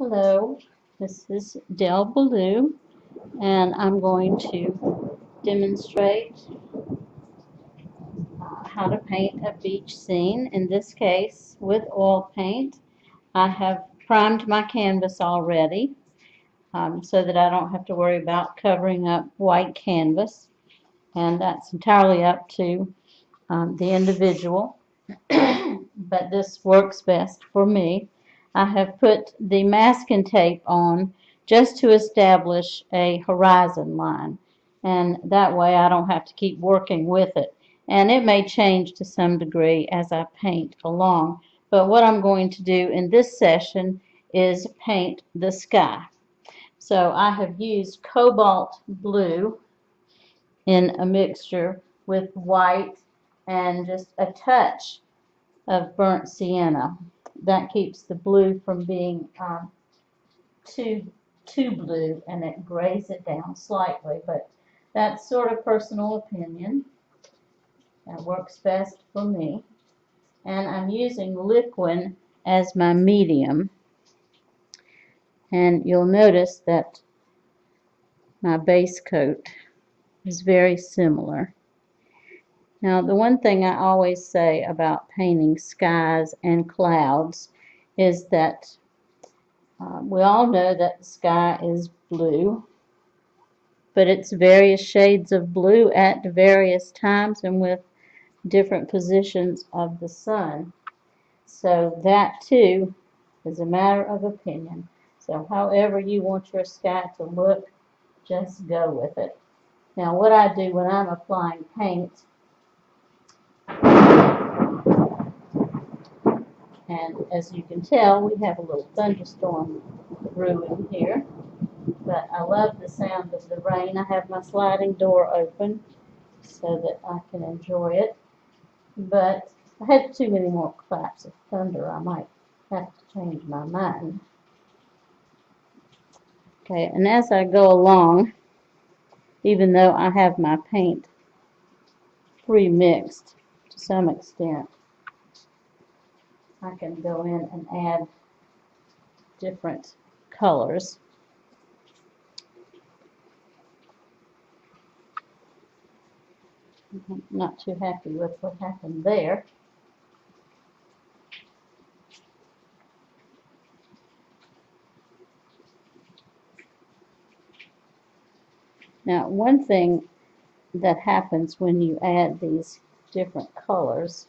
Hello, this is Del Blue, and I'm going to demonstrate how to paint a beach scene. In this case, with oil paint. I have primed my canvas already so that I don't have to worry about covering up white canvas, and that's entirely up to the individual, but this works best for me. I have put the masking tape on just to establish a horizon line, and that way I don't have to keep working with it. And it may change to some degree as I paint along, but what I'm going to do in this session is paint the sky. So I have used cobalt blue in a mixture with white and just a touch of burnt sienna. That keeps the blue from being too blue, and it grays it down slightly, but that's sort of personal opinion. That works best for me. And I'm using liquid as my medium, and you'll notice that my base coat is very similar. Now, the one thing I always say about painting skies and clouds is that we all know that the sky is blue, but it's various shades of blue at various times and with different positions of the sun. So that too is a matter of opinion. So however you want your sky to look, just go with it. Now, what I do when I'm applying paint, and as you can tell, we have a little thunderstorm brewing here, but I love the sound of the rain. I have my sliding door open so that I can enjoy it, but if I had too many more claps of thunder, I might have to change my mind. Okay, and as I go along, even though I have my paint pre-mixed to some extent, I can go in and add different colors. I'm not too happy with what happened there. Now, one thing that happens when you add these different colors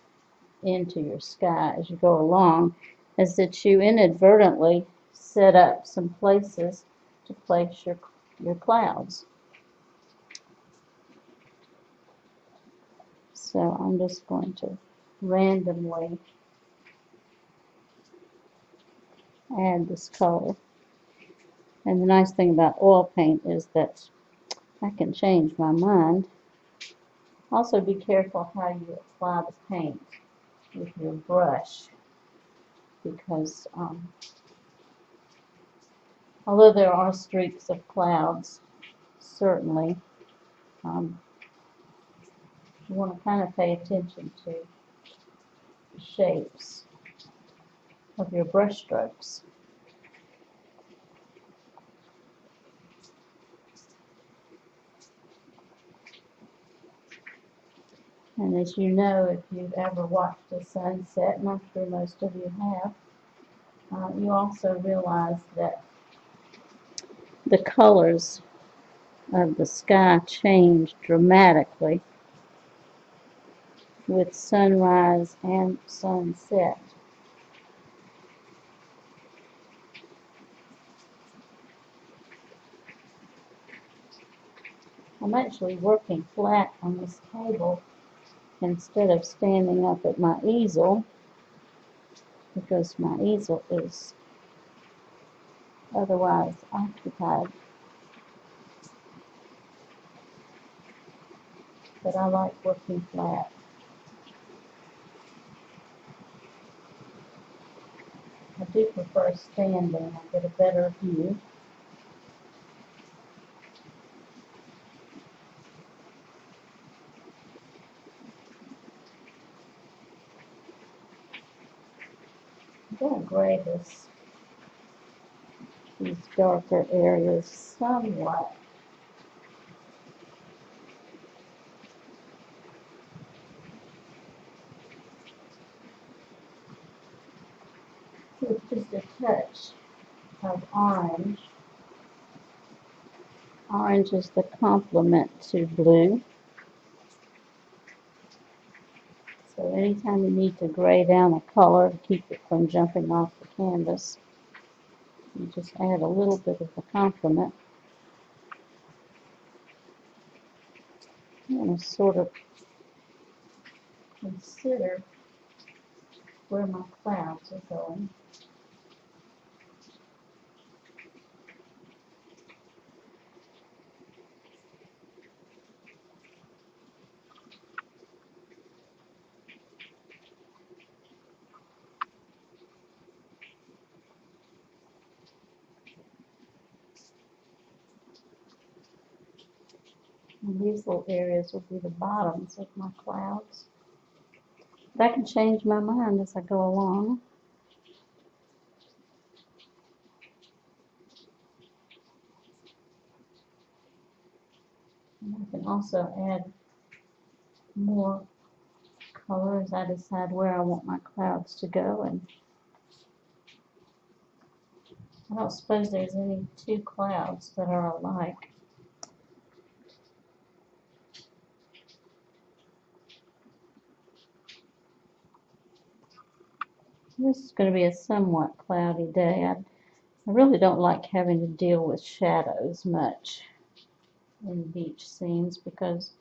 into your sky as you go along is that you inadvertently set up some places to place your clouds. So I'm just going to randomly add this color. And the nice thing about oil paint is that I can change my mind. Also, be careful how you apply the paint with your brush, because although there are streaks of clouds, certainly you want to kind of pay attention to the shapes of your brush strokes. And as you know, if you've ever watched a sunset, and I'm sure most of you have, you also realize that the colors of the sky change dramatically with sunrise and sunset. I'm actually working flat on this table instead of standing up at my easel, because my easel is otherwise occupied. But I like working flat. I do prefer standing. I get a better view. I'm going to gray this these darker areas somewhat. With just a touch of orange. Orange is the complement to blue. So anytime you need to gray down a color to keep it from jumping off the canvas, you just add a little bit of the complement. I'm going to sort of consider where my clouds are going. And these little areas will be the bottoms of my clouds. But I can change my mind as I go along. And I can also add more color as I decide where I want my clouds to go. And I don't suppose there's any two clouds that are alike. This is going to be a somewhat cloudy day. I really don't like having to deal with shadows much in beach scenes because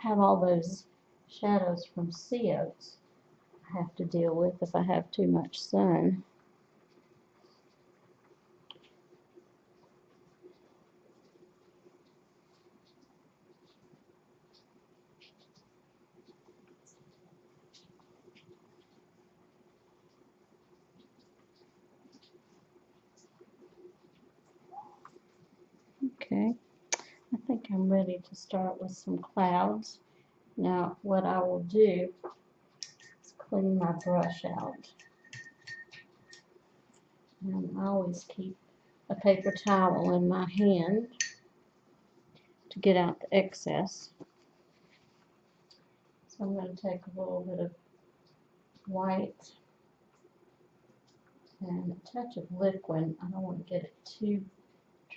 I have all those shadows from sea oats I have to deal with if I have too much sun. Okay, I think I'm ready to start with some clouds. Now what I will do is clean my brush out. And I always keep a paper towel in my hand to get out the excess. So I'm going to take a little bit of white and a touch of liquid. I don't want to get it too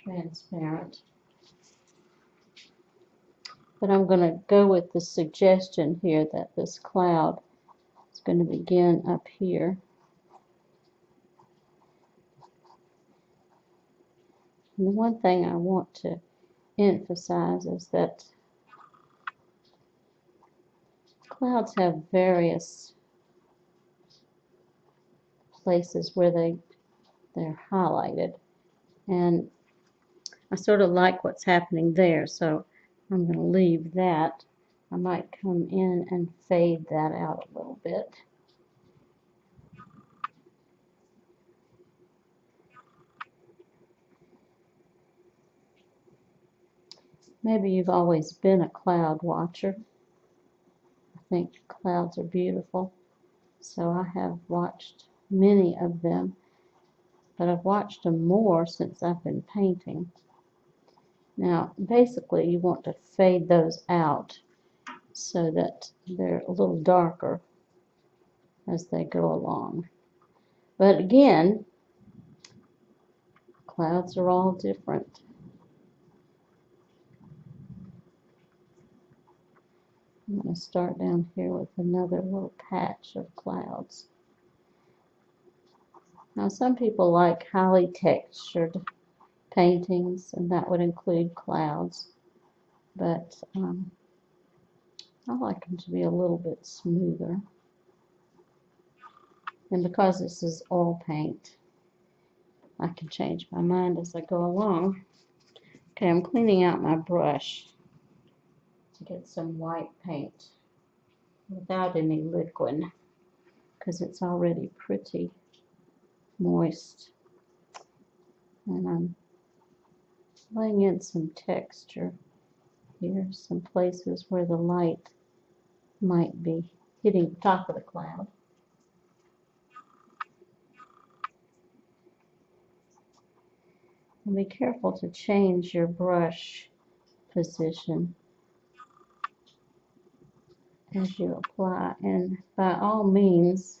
transparent. But I'm going to go with the suggestion here that this cloud is going to begin up here. And the one thing I want to emphasize is that clouds have various places where they're highlighted. And I sort of like what's happening there, so I'm going to leave that. I might come in and fade that out a little bit. Maybe you've always been a cloud watcher. I think clouds are beautiful, so I have watched many of them, but I've watched them more since I've been painting. Now, basically, you want to fade those out so that they're a little darker as they go along. But again, clouds are all different. I'm going to start down here with another little patch of clouds. Now, some people like highly textured paintings, and that would include clouds, but I like them to be a little bit smoother. And because this is oil paint, I can change my mind as I go along. Okay, I'm cleaning out my brush to get some white paint without any liquid because it's already pretty moist. And I'm laying in some texture here, some places where the light might be hitting the top of the cloud. And be careful to change your brush position as you apply. And by all means,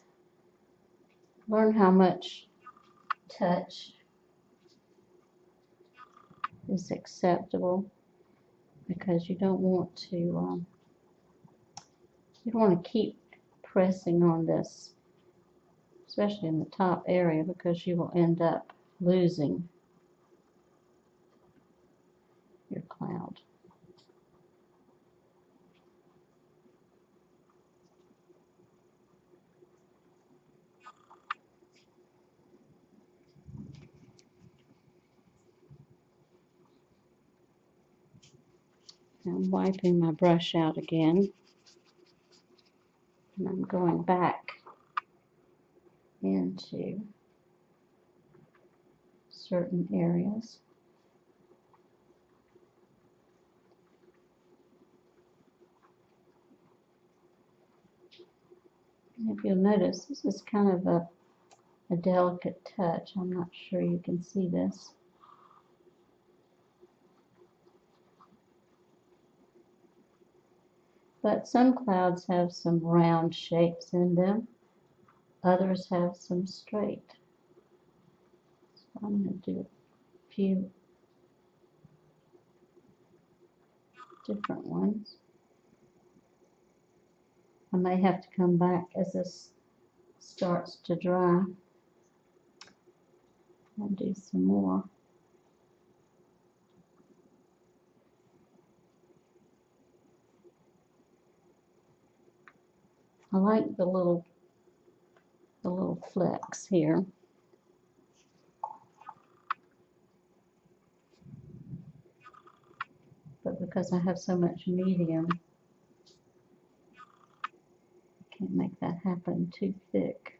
learn how much touch is acceptable, because you don't want to keep pressing on this, especially in the top area, because you will end up losing your cloud. I'm wiping my brush out again, and I'm going back into certain areas. And if you'll notice, this is kind of a delicate touch. I'm not sure you can see this. But some clouds have some round shapes in them. Others have some straight. So I'm going to do a few different ones. I may have to come back as this starts to dry and do some more. I like the little flecks here. But because I have so much medium, I can't make that happen too thick.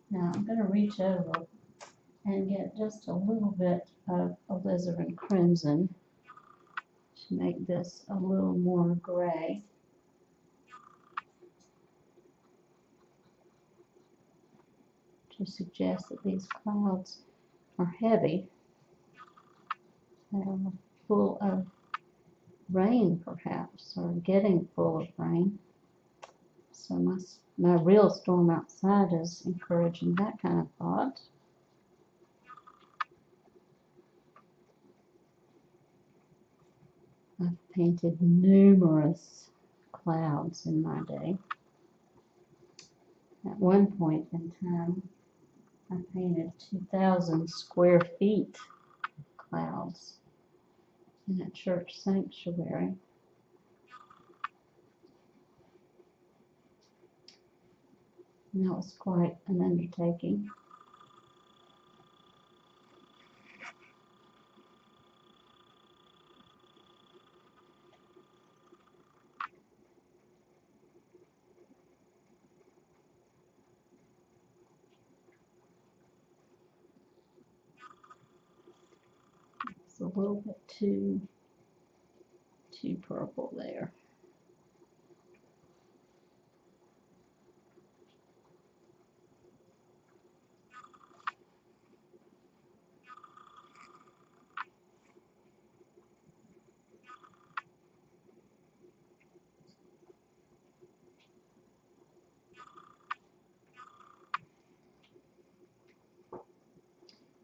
Now I'm going to reach over and get just a little bit of alizarin crimson to make this a little more gray. To suggest that these clouds are heavy. They are full of rain, perhaps, or getting full of rain. So my real storm outside is encouraging that kind of thought. I've painted numerous clouds in my day. At one point in time, I painted 2,000 square feet of clouds in a church sanctuary. And that was quite an undertaking. It's a little bit too purple there.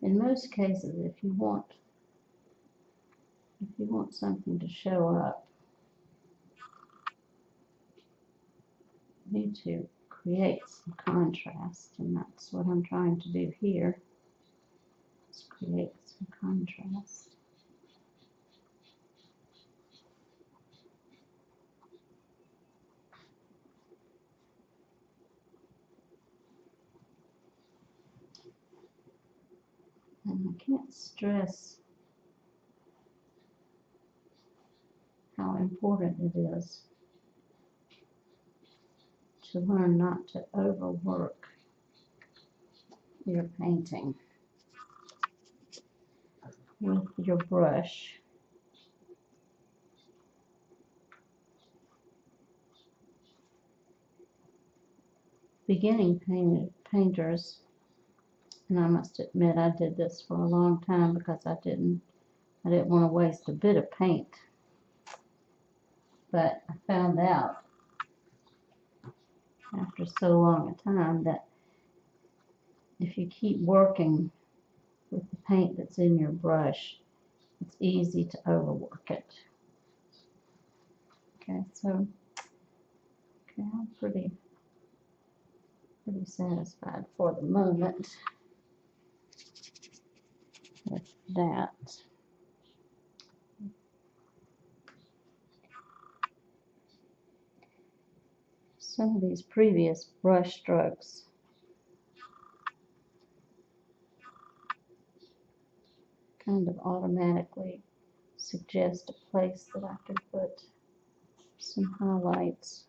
In most cases, if you want something to show up, you need to create some contrast, and that's what I'm trying to do here. Is create some contrast. And I can't stress how important it is to learn not to overwork your painting. with your brush. Beginning painters, and I must admit I did this for a long time because I didn't want to waste a bit of paint. But I found out after so long a time that if you keep working with the paint that's in your brush, it's easy to overwork it. Okay, so I'm pretty satisfied for the moment with that. Some of these previous brush strokes kind of automatically suggest a place that I could put some highlights.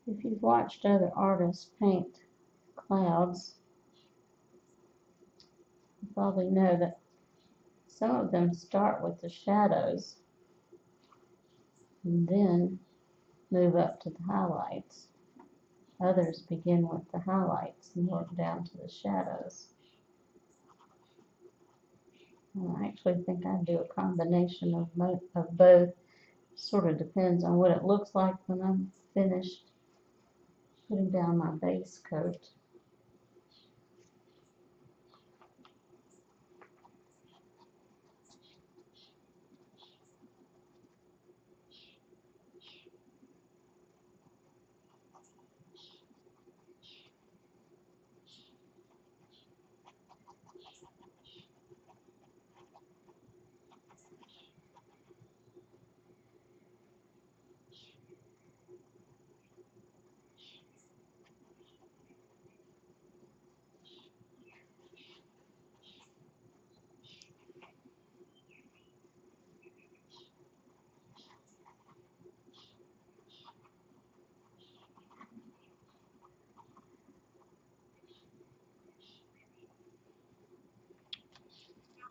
If you've watched other artists paint clouds, you probably know that some of them start with the shadows and then move up to the highlights. Others begin with the highlights and work down to the shadows. And I actually think I do a combination of both. Sort of depends on what it looks like when I'm finished putting down my base coat.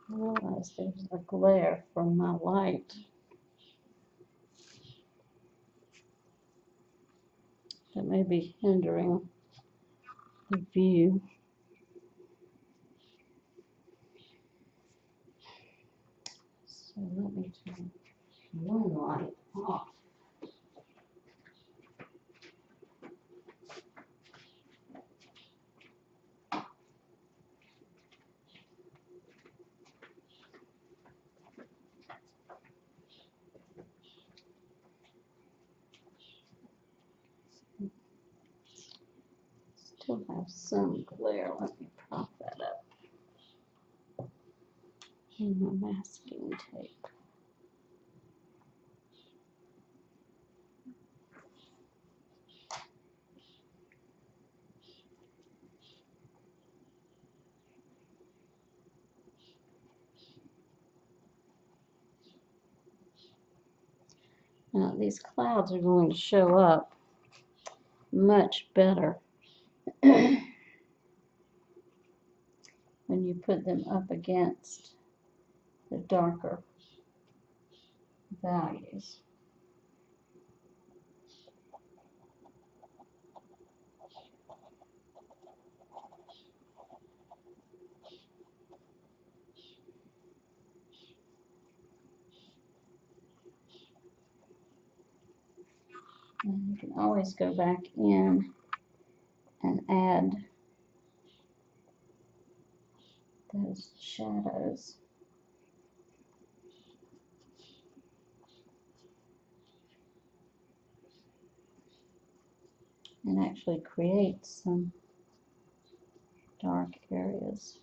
I realize there's a glare from my light that may be hindering the view. So let me turn one light off. Still have some glare. Let me prop that up in my masking tape. Now these clouds are going to show up much better when you put them up against the darker values. And you can always go back in and add those shadows and actually create some dark areas.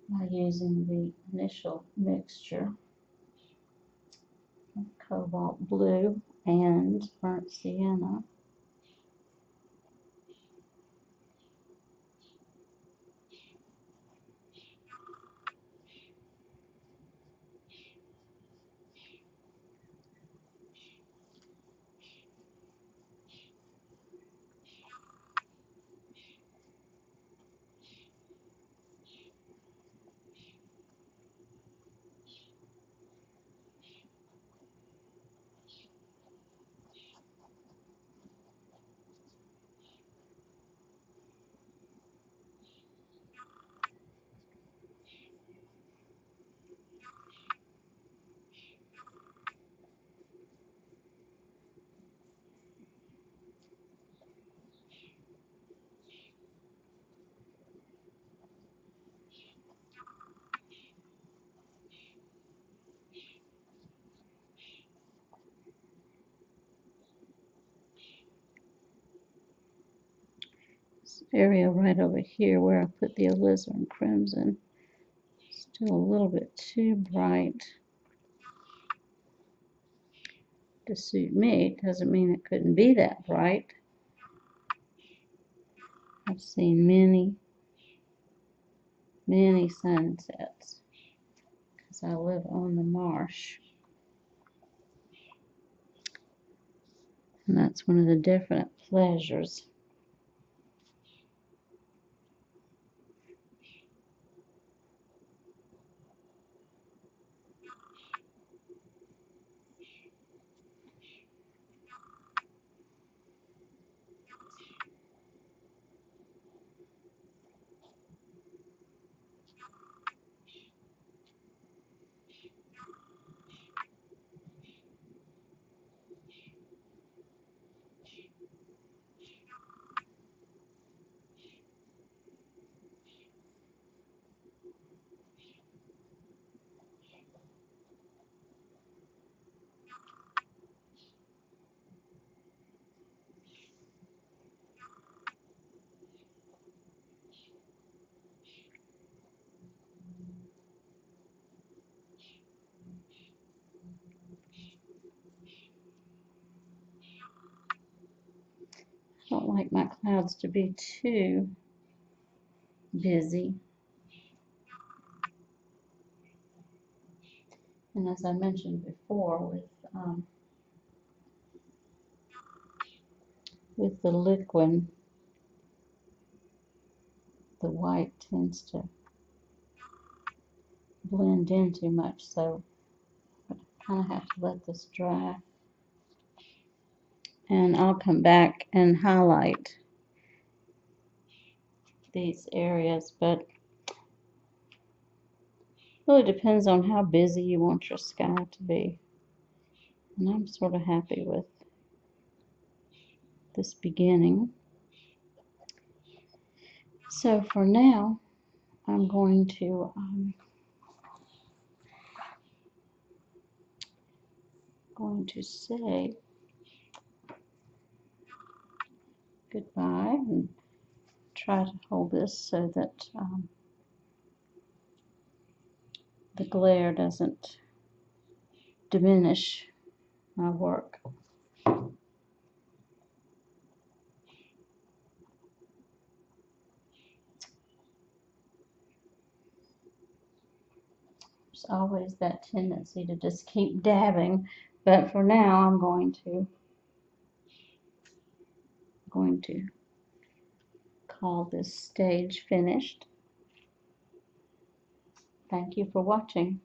By using the initial mixture of cobalt blue and burnt sienna. This area right over here where I put the alizarin crimson, still a little bit too bright to suit me. It doesn't mean it couldn't be that bright. I've seen many, many sunsets because I live on the marsh. And that's one of the definite pleasures. I don't like my clouds to be too busy. And as I mentioned before, with the liquid, the white tends to blend in too much, so I kind of have to let this dry. And I'll come back and highlight these areas, but it really depends on how busy you want your sky to be. And I'm sort of happy with this beginning. So for now, I'm going to say goodbye and try to hold this so that the glare doesn't diminish my work. There's always that tendency to just keep dabbing, but for now I'm going to call this stage finished. Thank you for watching.